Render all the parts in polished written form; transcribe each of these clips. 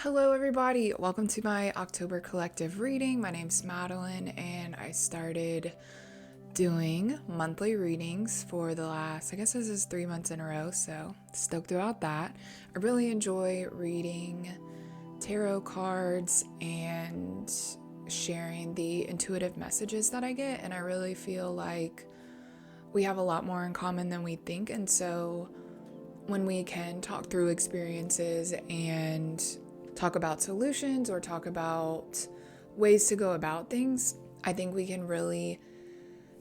Hello, everybody. Welcome to my October collective reading. My name's Madeline, and I started doing monthly readings for the last, I guess this is 3 months in a row, so stoked about that. I really enjoy reading tarot cards and sharing the intuitive messages that I get, and I really feel like we have a lot more in common than we think, and so when we can talk through experiences and talk about solutions or talk about ways to go about things, I think we can really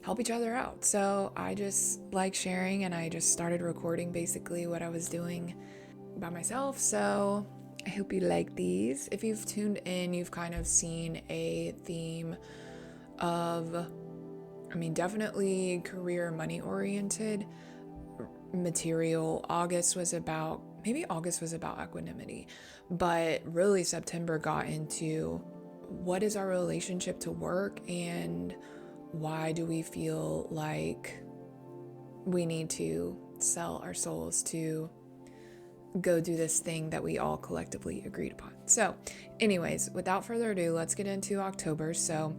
help each other out. So I just like sharing, and I just started recording basically what I was doing by myself. So I hope you like these. If you've tuned in, you've kind of seen a theme of, definitely career money oriented material. August was about equanimity, but really September got into what is our relationship to work and why do we feel like we need to sell our souls to go do this thing that we all collectively agreed upon. So anyways, without further ado, let's get into October. So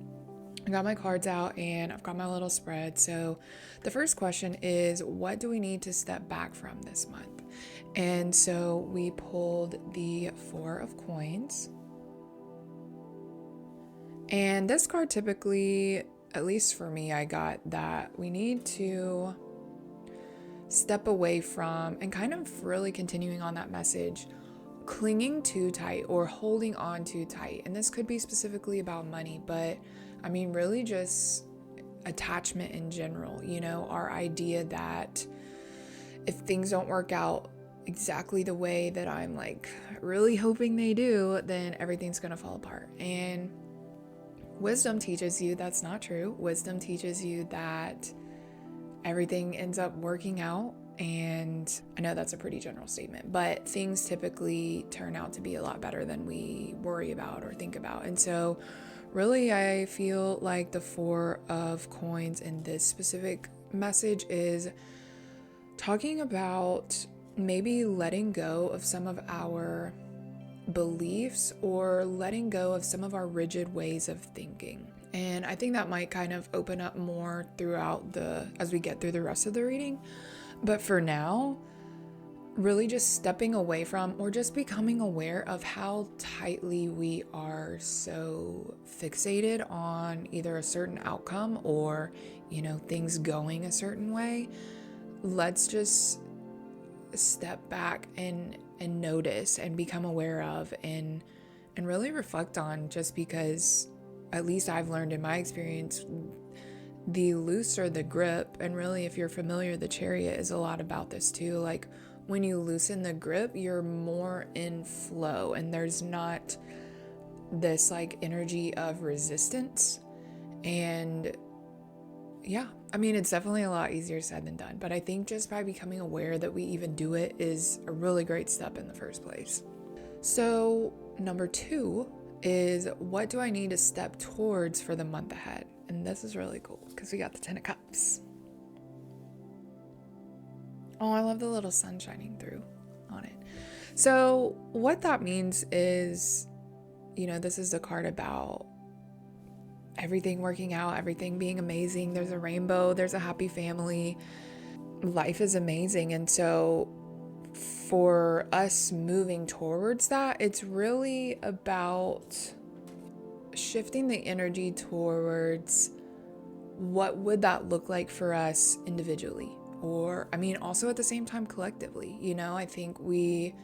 I got my cards out and I've got my little spread. So the first question is, what do we need to step back from this month? And so we pulled the Four of Coins. And this card typically, at least for me, I got that we need to step away from, and kind of really continuing on that message, clinging too tight or holding on too tight. And this could be specifically about money, but really just attachment in general, our idea that if things don't work out exactly the way that I'm like really hoping they do, then everything's gonna fall apart. And wisdom teaches you that's not true. Wisdom teaches you that everything ends up working out. And I know that's a pretty general statement, but things typically turn out to be a lot better than we worry about or think about. And so really, I feel like the Four of Coins in this specific message is talking about maybe letting go of some of our beliefs or letting go of some of our rigid ways of thinking. And I think that might kind of open up more throughout as we get through the rest of the reading. But for now, really just stepping away from or just becoming aware of how tightly we are so fixated on either a certain outcome or, things going a certain way. Let's just step back and notice and become aware of and really reflect on, just because at least I've learned in my experience, the looser the grip, and really if you're familiar, the Chariot is a lot about this too. Like when you loosen the grip, you're more in flow and there's not this like energy of resistance. And yeah, it's definitely a lot easier said than done, but I think just by becoming aware that we even do it is a really great step in the first place. So number 2 is, what do I need to step towards for the month ahead? And this is really cool because we got the 10 of Cups. Oh, I love the little sun shining through on it. So what that means is, this is the card about everything working out, everything being amazing. There's a rainbow, there's a happy family. Life is amazing. And so for us moving towards that, it's really about shifting the energy towards what would that look like for us individually, or also at the same time collectively. I think we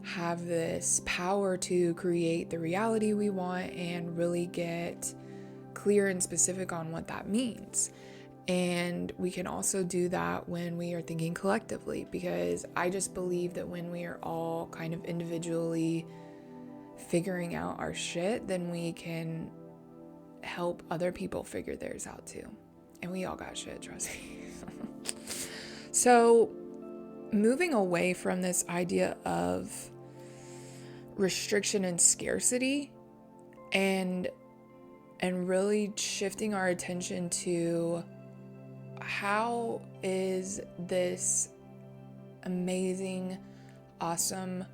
have this power to create the reality we want and really get clear and specific on what that means. And we can also do that when we are thinking collectively, because I just believe that when we are all kind of individually figuring out our shit, then we can help other people figure theirs out too. And we all got shit, trust me. So moving away from this idea of restriction and scarcity, and really shifting our attention to how is this amazing, awesome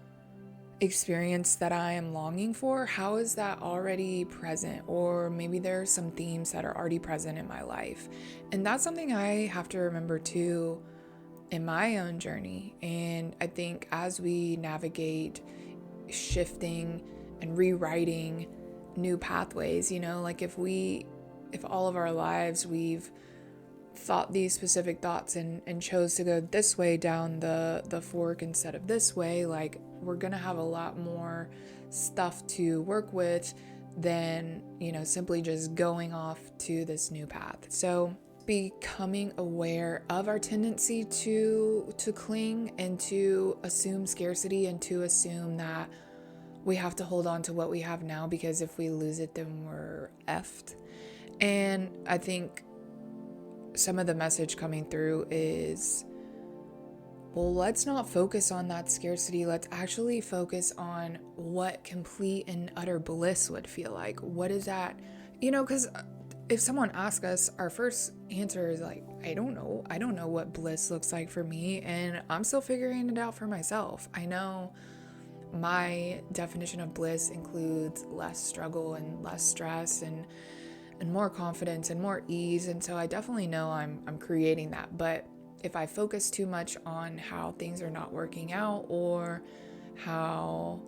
experience that I am longing for, how is that already present? Or maybe there are some themes that are already present in my life. And that's something I have to remember too in my own journey. And I think as we navigate shifting and rewriting new pathways, like if all of our lives we've thought these specific thoughts and chose to go this way down the fork instead of this way, like we're gonna have a lot more stuff to work with than simply just going off to this new path. So becoming aware of our tendency to cling and to assume scarcity and to assume that we have to hold on to what we have now, because if we lose it then we're effed. And I think some of the message coming through is, well, let's not focus on that scarcity. Let's actually focus on what complete and utter bliss would feel like. What is that? Because if someone asks us, our first answer is like, I don't know. I don't know what bliss looks like for me. And I'm still figuring it out for myself. I know my definition of bliss includes less struggle and less stress and more confidence and more ease. And so I definitely know I'm creating that. But if I focus too much on how things are not working out, or how,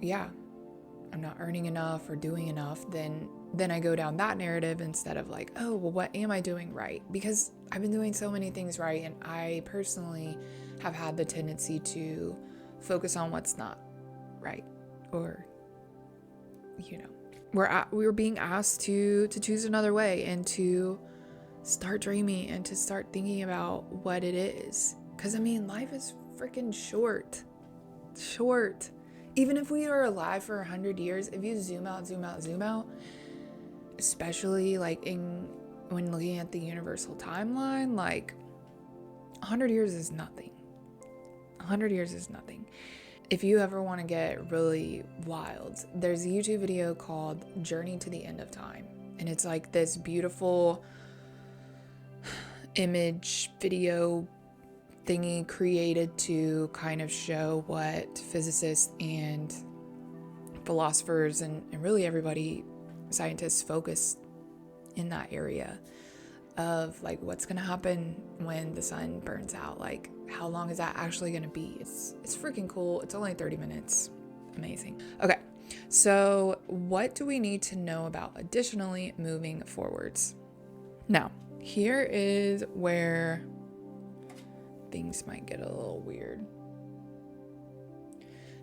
I'm not earning enough or doing enough, then I go down that narrative instead of like, oh, well, what am I doing right? Because I've been doing so many things right. And I personally have had the tendency to focus on what's not right, or, we were being asked to choose another way and to start dreaming and to start thinking about what it is. Because life is freaking short. Even if we are alive for 100 years, if you zoom out, especially like when looking at the universal timeline, like 100 years is nothing. 100 years is nothing. If you ever want to get really wild, there's a YouTube video called Journey to the End of Time. And it's like this beautiful image video thingy created to kind of show what physicists and philosophers and really everybody, scientists, focus in that area of like what's gonna happen when the sun burns out. Like, how long is that actually gonna be? It's freaking cool. It's only 30 minutes. Amazing. Okay, so what do we need to know about additionally moving forwards? Now, here is where things might get a little weird.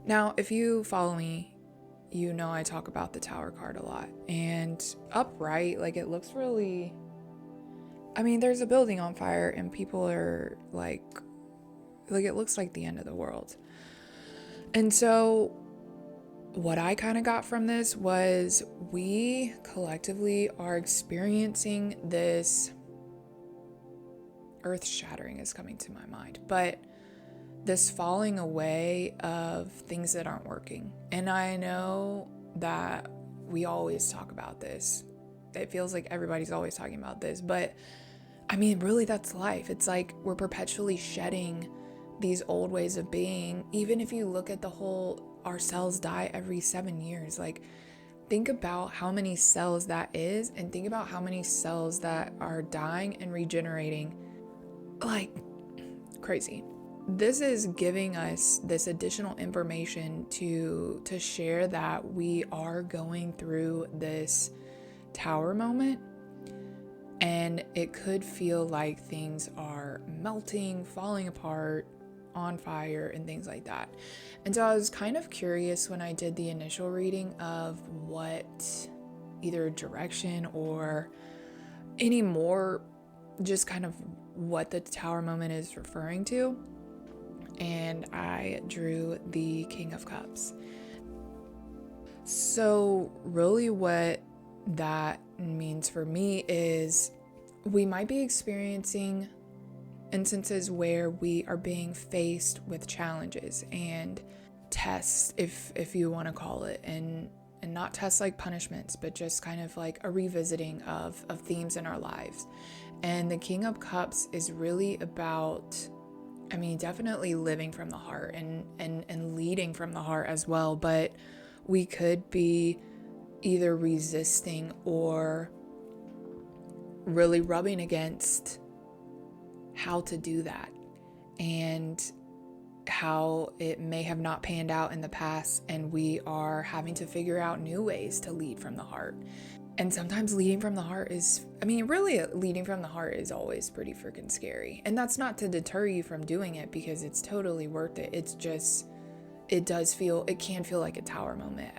Now, if you follow me, you know I talk about the Tower card a lot. And upright, like it looks really... there's a building on fire and people are like it looks like the end of the world. And so what I kind of got from this was we collectively are experiencing this earth shattering is coming to my mind, but this falling away of things that aren't working. And I know that we always talk about this. It feels like everybody's always talking about this, but really that's life. It's like we're perpetually shedding these old ways of being. Even if you look at the whole, our cells die every 7 years. Like, think about how many cells that is, and think about how many cells that are dying and regenerating. Like, crazy. This is giving us this additional information to share that we are going through this tower moment, and it could feel like things are melting, falling apart, on fire, and things like that. And so I was kind of curious when I did the initial reading of what either direction or any more, just kind of what the tower moment is referring to. And I drew the King of Cups. So really what that means for me is we might be experiencing instances where we are being faced with challenges and tests, if you want to call it, and not tests like punishments, but just kind of like a revisiting of themes in our lives. And the King of Cups is really about I mean, definitely living from the heart and leading from the heart as well, but we could be either resisting or really rubbing against how to do that, and how it may have not panned out in the past, and we are having to figure out new ways to lead from the heart. And sometimes leading from the heart is, I mean, really, leading from the heart is always pretty freaking scary. And that's not to deter you from doing it, because it's totally worth it. It's just, it can feel like a tower moment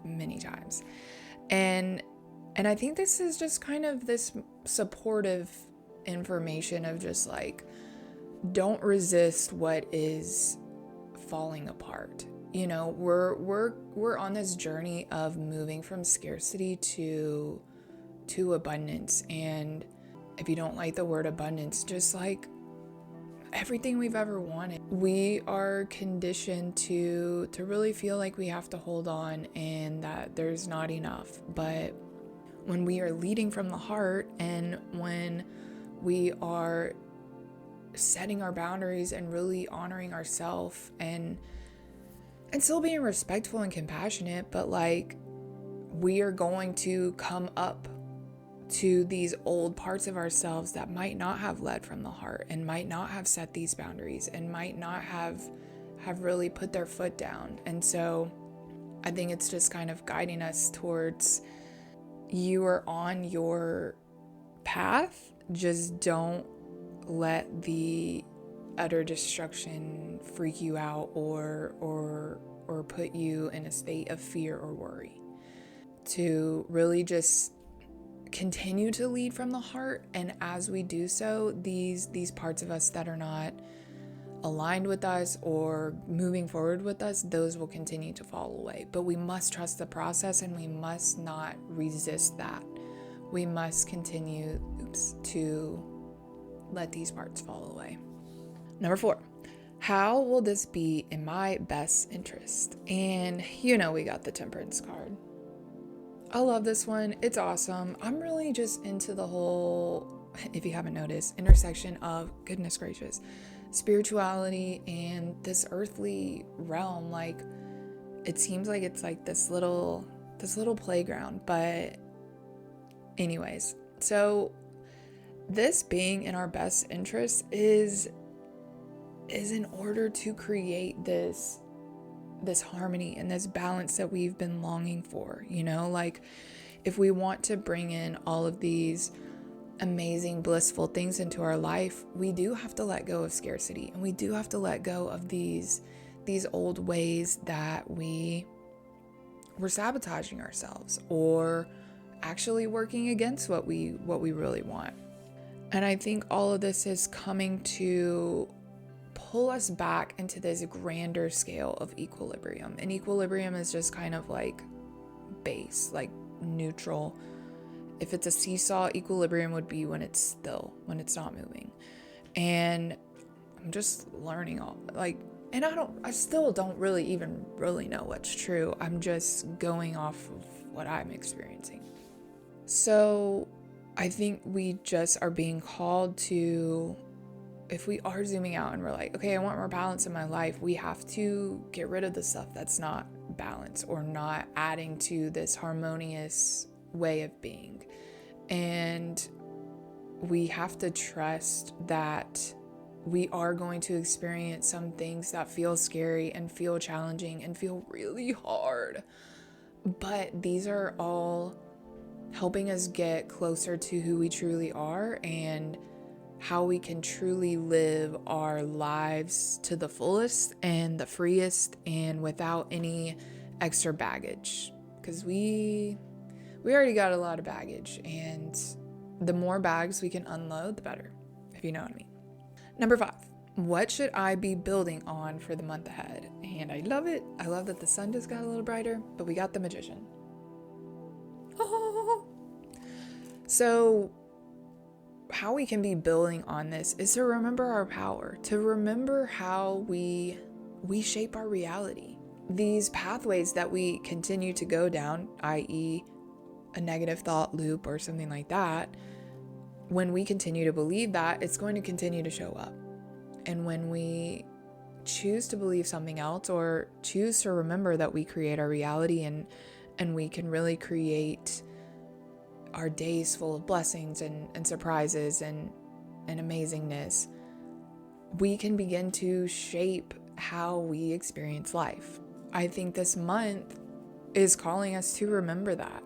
many times. And I think this is just kind of this supportive information of just like, don't resist what is falling apart. You know, we're on this journey of moving from scarcity to abundance. And if you don't like the word abundance, just like everything we've ever wanted, we are conditioned to really feel like we have to hold on and that there's not enough. But when we are leading from the heart, and when we are setting our boundaries and really honoring ourselves, and still being respectful and compassionate, but like, we are going to come up to these old parts of ourselves that might not have led from the heart, and might not have set these boundaries, and might not have really put their foot down. And so I think it's just kind of guiding us towards, you are on your path, just don't let the utter destruction freak you out or put you in a state of fear or worry. To really just continue to lead from the heart, and as we do so, these parts of us that are not aligned with us or moving forward with us, those will continue to fall away. But we must trust the process, and we must not resist that. We must continue to let these parts fall away. Number 4, how will this be in my best interest? And you know, we got the Temperance card. I love this one. It's awesome. I'm really just into the whole, if you haven't noticed, intersection of, goodness gracious, spirituality and this earthly realm. Like, it seems like it's like this little playground. But anyways, so this being in our best interest is in order to create this harmony and this balance that we've been longing for. You know, like, if we want to bring in all of these amazing, blissful things into our life, we do have to let go of scarcity, and we do have to let go of these old ways that we're sabotaging ourselves, or actually working against what we really want. And I think all of this is coming to pull us back into this grander scale of equilibrium. And equilibrium is just kind of like base, like neutral. If it's a seesaw, equilibrium would be when it's still, when it's not moving. And I'm just learning all, like, and I still don't really know what's true. I'm just going off of what I'm experiencing. So I think we just are being called to, if we are zooming out and we're like, okay, I want more balance in my life, we have to get rid of the stuff that's not balance or not adding to this harmonious way of being. And we have to trust that we are going to experience some things that feel scary and feel challenging and feel really hard. But these are all helping us get closer to who we truly are, and how we can truly live our lives to the fullest and the freest, and without any extra baggage. Because we already got a lot of baggage, and the more bags we can unload, the better, if you know what I mean. Number 5, what should I be building on for the month ahead? And I love it. I love that the sun just got a little brighter, but we got the Magician. Oh. So how we can be building on this is to remember our power, to remember how we shape our reality. These pathways that we continue to go down, i.e. a negative thought loop or something like that, when we continue to believe that, it's going to continue to show up. And when we choose to believe something else, or choose to remember that we create our reality, and we can really create our days full of blessings and surprises and amazingness, we can begin to shape how we experience life. I think this month is calling us to remember that,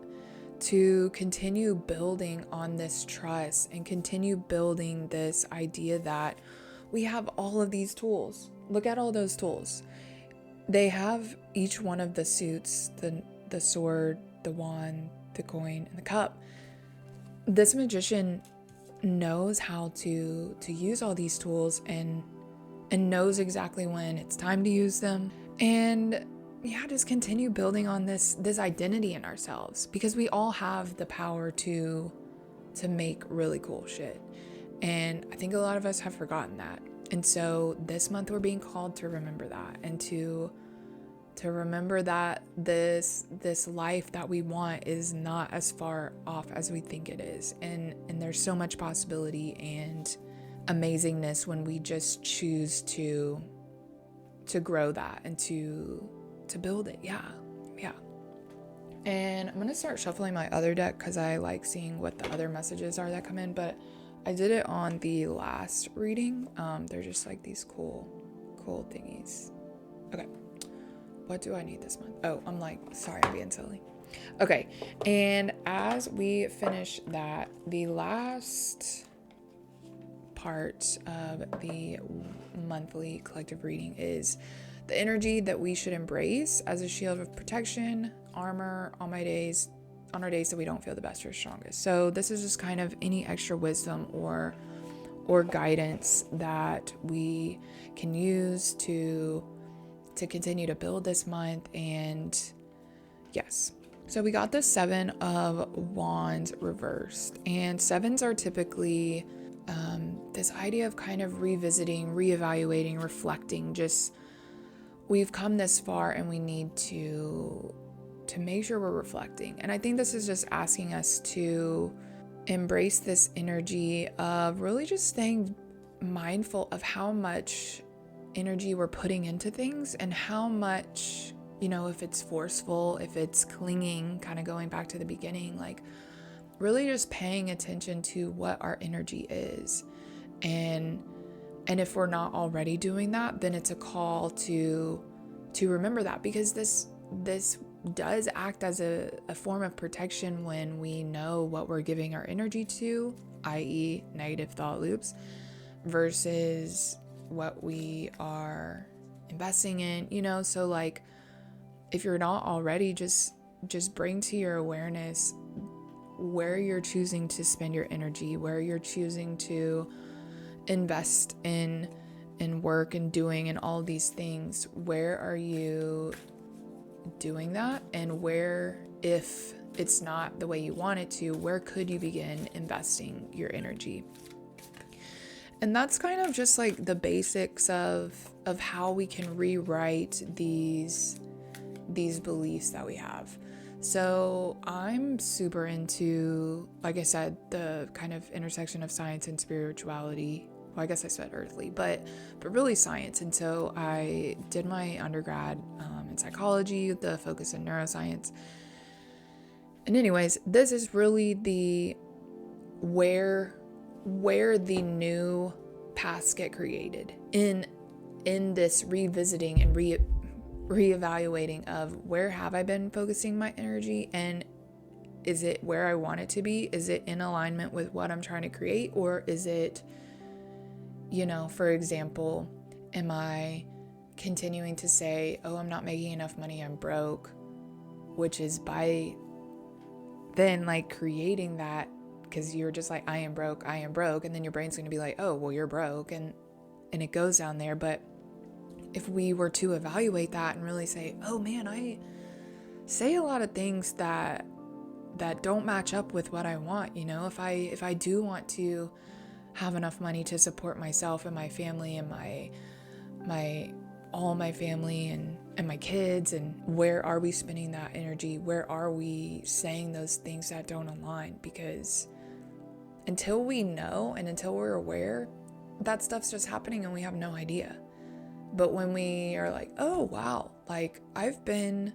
to continue building on this trust and continue building this idea that we have all of these tools. Look at all those tools. They have each one of the suits, the sword, the wand, the coin, and the cup. This magician knows how to use all these tools and knows exactly when it's time to use them. And yeah, just continue building on this identity in ourselves, because we all have the power to make really cool shit. And I think a lot of us have forgotten that. And so this month we're being called to remember that, and to remember that this life that we want is not as far off as we think it is. And there's so much possibility and amazingness when we just choose to grow that and to build it. Yeah. And I'm gonna start shuffling my other deck because I like seeing what the other messages are that come in, but I did it on the last reading. They're just like these cool thingies. Okay, what do I need this month? Oh, I'm like, sorry, I'm being silly. Okay, and as we finish that, the last part of the monthly collective reading is the energy that we should embrace as a shield of protection, armor on our days that we don't feel the best or strongest. So this is just kind of any extra wisdom or guidance that we can use to continue to build this month. And yes, so we got the 7 of Wands reversed, and 7s are typically this idea of kind of revisiting, reevaluating, reflecting. Just, we've come this far and we need to make sure we're reflecting. And I think this is just asking us to embrace this energy of really just staying mindful of how much energy we're putting into things, and how much, if it's forceful, if it's clinging, kind of going back to the beginning, like really just paying attention to what our energy is. And if we're not already doing that, then it's a call to remember that, because this does act as a form of protection when we know what we're giving our energy to, i.e. negative thought loops, versus what we are investing in, so like if you're not already, just bring to your awareness where you're choosing to spend your energy, where you're choosing to invest in work and doing and all these things. Where are you doing that? And where, if it's not the way you want it to, where could you begin investing your energy? And that's kind of just like the basics of how we can rewrite these beliefs that we have. So I'm super into, like I said, the kind of intersection of science and spirituality. Well, I guess I said earthly, but really science. And so I did my undergrad in psychology, with the focus in neuroscience. And anyways, this is really the where the new paths get created in this revisiting and reevaluating of where have I been focusing my energy, and is it where I want it to be? Is it in alignment with what I'm trying to create? Or is it, for example, am I continuing to say, oh, I'm not making enough money, I'm broke, which is by then like creating that, because you're just like, I am broke, and then your brain's going to be like, oh, well, you're broke, and it goes down there. But if we were to evaluate that and really say, oh man, I say a lot of things that don't match up with what I want, if I do want to have enough money to support myself and my family and my family and my kids, and where are we spending that energy? Where are we saying those things that don't align? Because until we know and until we're aware, that stuff's just happening and we have no idea. But when we are like, oh, wow, like I've been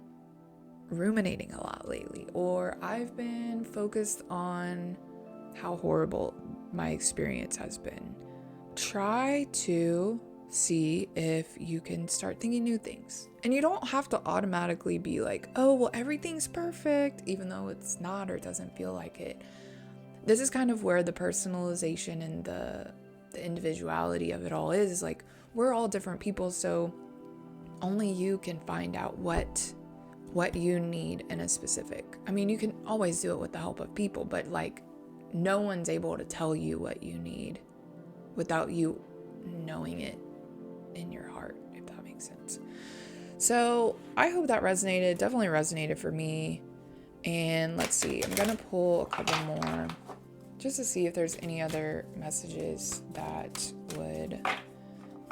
ruminating a lot lately, or I've been focused on how horrible my experience has been, try to see if you can start thinking new things. And you don't have to automatically be like, oh, well, everything's perfect, even though it's not or doesn't feel like it. This is kind of where the personalization and the individuality of it all is like, we're all different people, so only you can find out what you need in a specific. I mean, you can always do it with the help of people, but like no one's able to tell you what you need without you knowing it in your heart, if that makes sense. So I hope that resonated. Definitely resonated for me. And let's see, I'm gonna pull a couple more just to see if there's any other messages that would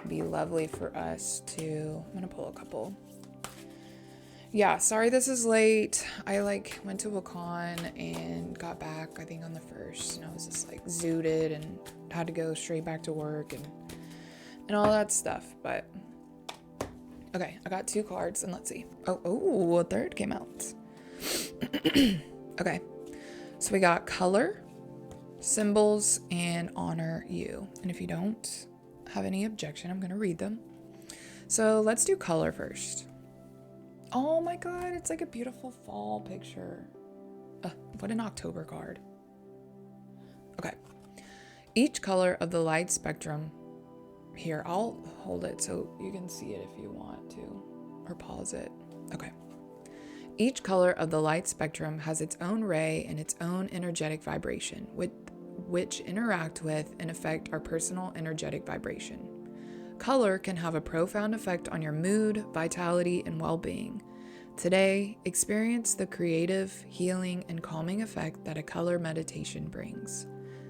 be lovely for us to. I'm gonna pull a couple. Yeah, sorry this is late. I went to a con and got back, I think on the 1st, and I was just zooted and had to go straight back to work and all that stuff. But okay, I got 2 cards and let's see. Oh, a third came out. Okay, so we got color, symbols, and honor you. And if you don't have any objection, I'm gonna read them. So let's do color first. Oh my god, it's like a beautiful fall picture. What an October card. Okay. Each color of the light spectrum. Here, I'll hold it so you can see it if you want to, or pause it. Okay. Each color of the light spectrum has its own ray and its own energetic vibration, which interact with and affect our personal energetic vibration. Color can have a profound effect on your mood, vitality, and well-being. Today, experience the creative, healing, and calming effect that a color meditation brings.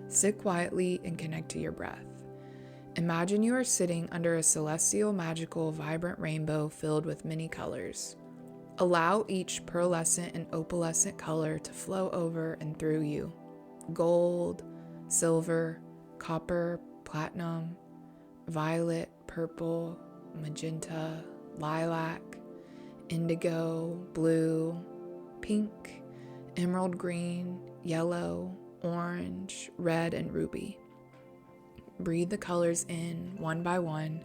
Sit quietly and connect to your breath. Imagine you are sitting under a celestial, magical, vibrant rainbow filled with many colors. Allow each pearlescent and opalescent color to flow over and through you. Gold, silver, copper, platinum, violet, purple, magenta, lilac, indigo, blue, pink, emerald green, yellow, orange, red, and ruby. Breathe the colors in one by one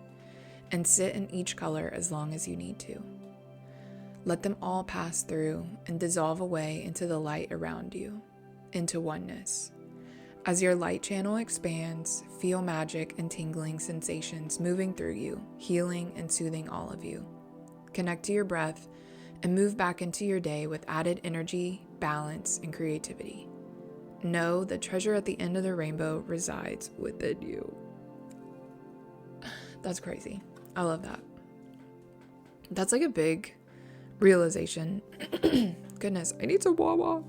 and sit in each color as long as you need to. Let them all pass through and dissolve away into the light around you, into oneness. As your light channel expands, feel magic and tingling sensations moving through you, healing and soothing all of you. Connect to your breath and move back into your day with added energy, balance, and creativity. Know the treasure at the end of the rainbow resides within you. That's crazy. I love that. That's like a big realization. Goodness, I need some Wawa.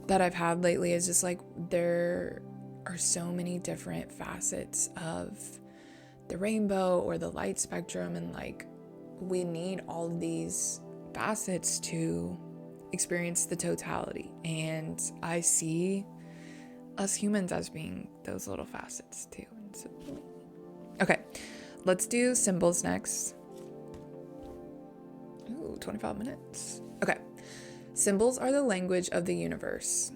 That I've had lately is just there are so many different facets of the rainbow or the light spectrum, and we need all of these facets to experience the totality. And I see us humans as being those little facets too. Okay, let's do symbols next. Ooh, 25 minutes. Okay. Symbols are the language of the universe.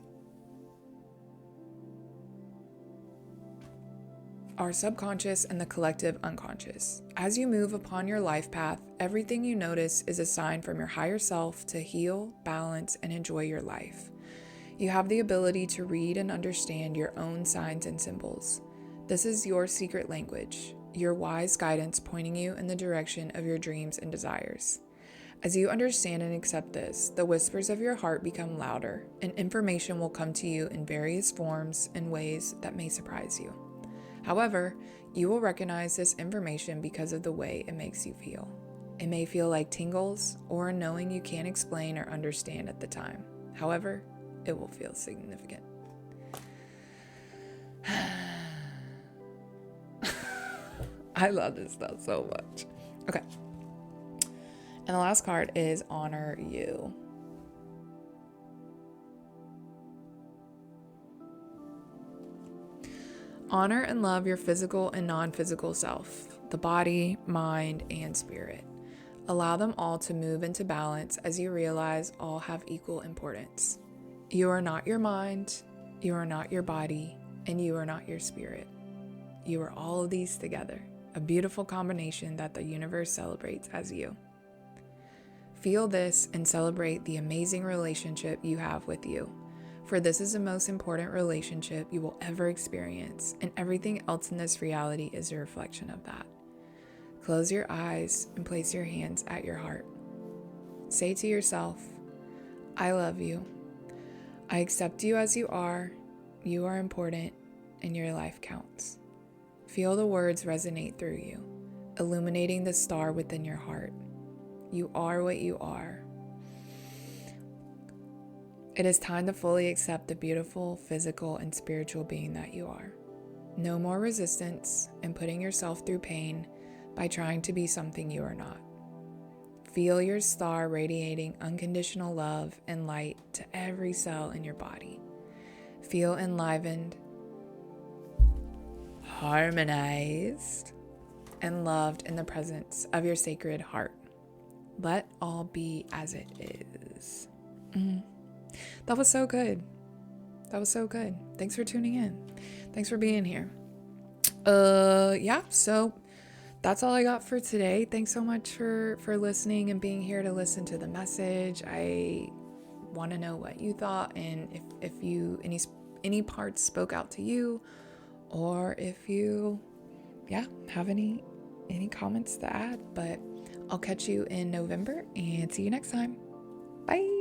Our subconscious and the collective unconscious. As you move upon your life path, everything you notice is a sign from your higher self to heal, balance, and enjoy your life. You have the ability to read and understand your own signs and symbols. This is your secret language, your wise guidance pointing you in the direction of your dreams and desires. As you understand and accept this, the whispers of your heart become louder, and information will come to you in various forms and ways that may surprise you. However, you will recognize this information because of the way it makes you feel. It may feel like tingles or a knowing you can't explain or understand at the time. However, it will feel significant. I love this stuff so much. Okay. And the last card is Honor You. Honor and love your physical and non-physical self, the body, mind, and spirit. Allow them all to move into balance as you realize all have equal importance. You are not your mind, you are not your body, and you are not your spirit. You are all of these together, a beautiful combination that the universe celebrates as you. Feel this and celebrate the amazing relationship you have with you, for this is the most important relationship you will ever experience, and everything else in this reality is a reflection of that. Close your eyes and place your hands at your heart. Say to yourself, I love you. I accept you as you are important, and your life counts. Feel the words resonate through you, illuminating the star within your heart. You are what you are. It is time to fully accept the beautiful physical and spiritual being that you are. No more resistance and putting yourself through pain by trying to be something you are not. Feel your star radiating unconditional love and light to every cell in your body. Feel enlivened, harmonized, and loved in the presence of your sacred heart. Let all be as it is. That was so good. Thanks for tuning in. Thanks for being here. So that's all I got for today. Thanks so much for listening and being here to listen to the message. I want to know what you thought, and if you any parts spoke out to you, or if you have any comments to add. But I'll catch you in November and see you next time. Bye.